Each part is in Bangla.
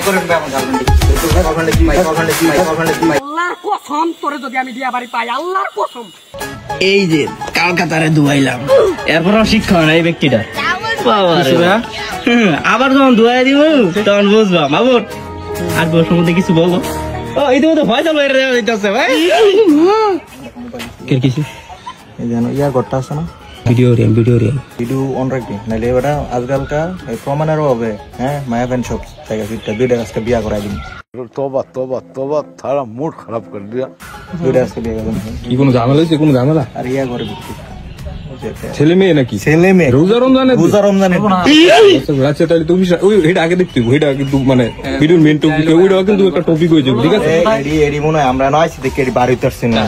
করেন ভাই আমার গার্লফ্রেন্ড আল্লাহর কসম তোরে যদি আমি বিয়া বাড়ি পাই আল্লাহর কসম এই যে কলকাতারে দুয়াইলাম এরপর শিক্ষা হয় না এই ব্যক্তিটা আবার যখন দুয়াই দিব তখন বুঝবা মাবুর আর বছর মধ্যে কিছু বলো ইতিমধ্যে ভয় চালু হয়ে যাচ্ছে ভাই কে কিছু জানো ইয়ার ঘরটা আছে না ভিডিও অন রাখবি নাহলে এবার আজকালকার প্রমাণেরও হবে হ্যাঁ মায়া ফ্যান সব জায়গা দুইটা আজকে বিয়া করাই দিন तोबा थारा मूड खराब कर दिया দুইটা আজকে বিয়া করাই কি কোনো ঝামেলা হয়েছে কোনো ঝামেলা আর ইয়া করে ছেলে মেয়ে নাকি ছেলে মেয়ে রোজা রমজানে আচ্ছা তাহলে তুমি ওই এটা আগে দেখতে ওইটা কিন্তু মানে ভিডিওর মেন টপিক ওইটাও কিন্তু একটা টপিক হয়ে যাবে ঠিক আছে এডি মনে হয় আমরা নয় দেখি এডি বাড়ি উঠতেছি না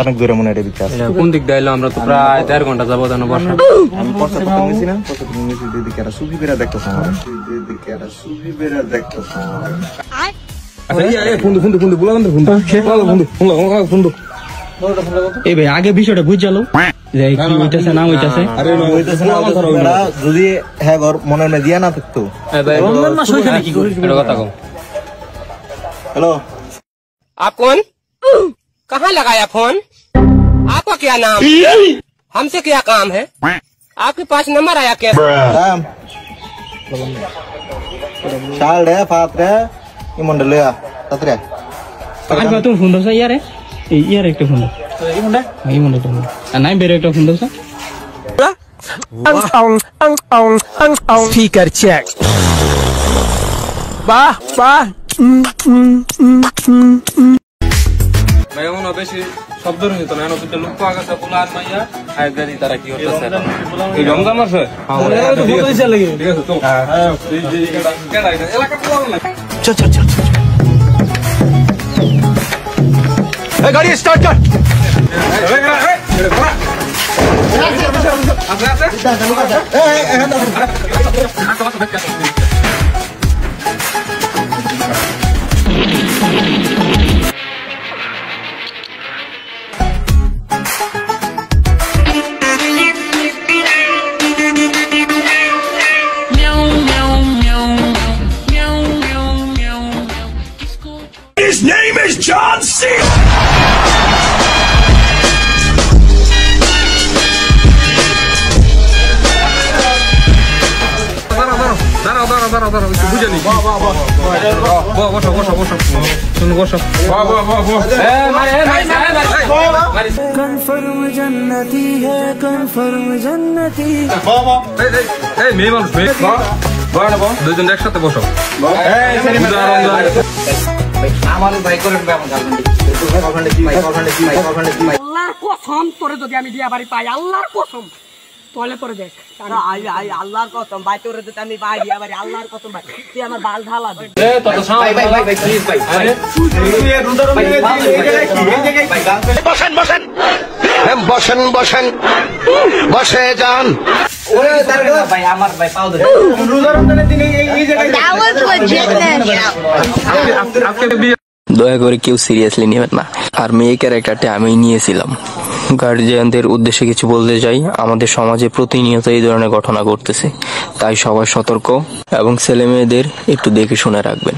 অনেক দূরে মনে হয় বিচার কোন দিক দিয়ে আমরা তো প্রায় 1.5 ঘন্টা যাবো জানো বসা আমি পড়তে গেছি না দিদিকে একটা সুফি বেরা দেখতেছ এই ভাই আগে বিষয়টা বুঝালো যদি হ্যাঁ ঘর মনে না দিয়া না থাকতো हेलो आप कौन कहाँ लगाया फोन आपका क्या नाम हमसे क्या काम है आपके पास नंबर आया क्या शाल रे फात रे ये मंडल या तत्रे तुम फोन दो यार यार एक फोन दो এই মন্ডল নাই বের একটা ফোন দাও स्पीकर चेक वाह वाह ভাই এমন বেশি শব্দ রয়েছে না দুটো লোক পাওয়া গেছে পোলা আর মাইয়া আর গাড়ি তারা কি হচ্ছে এই রমজান মাসে ঠিক আছে তো এলাকা পোলা না चल गाड़ी स्टार्ट कर His name is John C. দাঁড়াও বুঝে নি বসো কনফার্ম জান্নাতি है কনফার্ম জান্নাতি এই মেয়ে মানুষ দুইজন একসাথে বসো আমার ভাই করেন ভাই আমার গার্লফ্রেন্ড আল্লাহর কসম তোরে যদি আমি বিয়া বাড়ি পাই আল্লাহর কসম তোলে পরে দেখ আল্লাহর কসম ভাই তোরে যদি আমি ভাই বিয়া বাড়ি আল্লাহর কসম ভাই তুই আমার বাল ঢালা দে ভাই প্লিজ ভাই বসে যান ওরে ভাই আমার ভাই পাও দে দয়া করে কেউ সিরিয়াসলি নেবেন না আর মেয়ে ক্যারেক্টারটা আমি নিয়েছিলাম গার্জিয়ানদের উদ্দেশ্যে কিছু বলতে চাই আমাদের সমাজে প্রতিনিয়ত এই ধরনের ঘটনা ঘটতেছে তাই সবাই সতর্ক এবং ছেলে মেয়েদের একটু দেখে শুনে রাখবেন।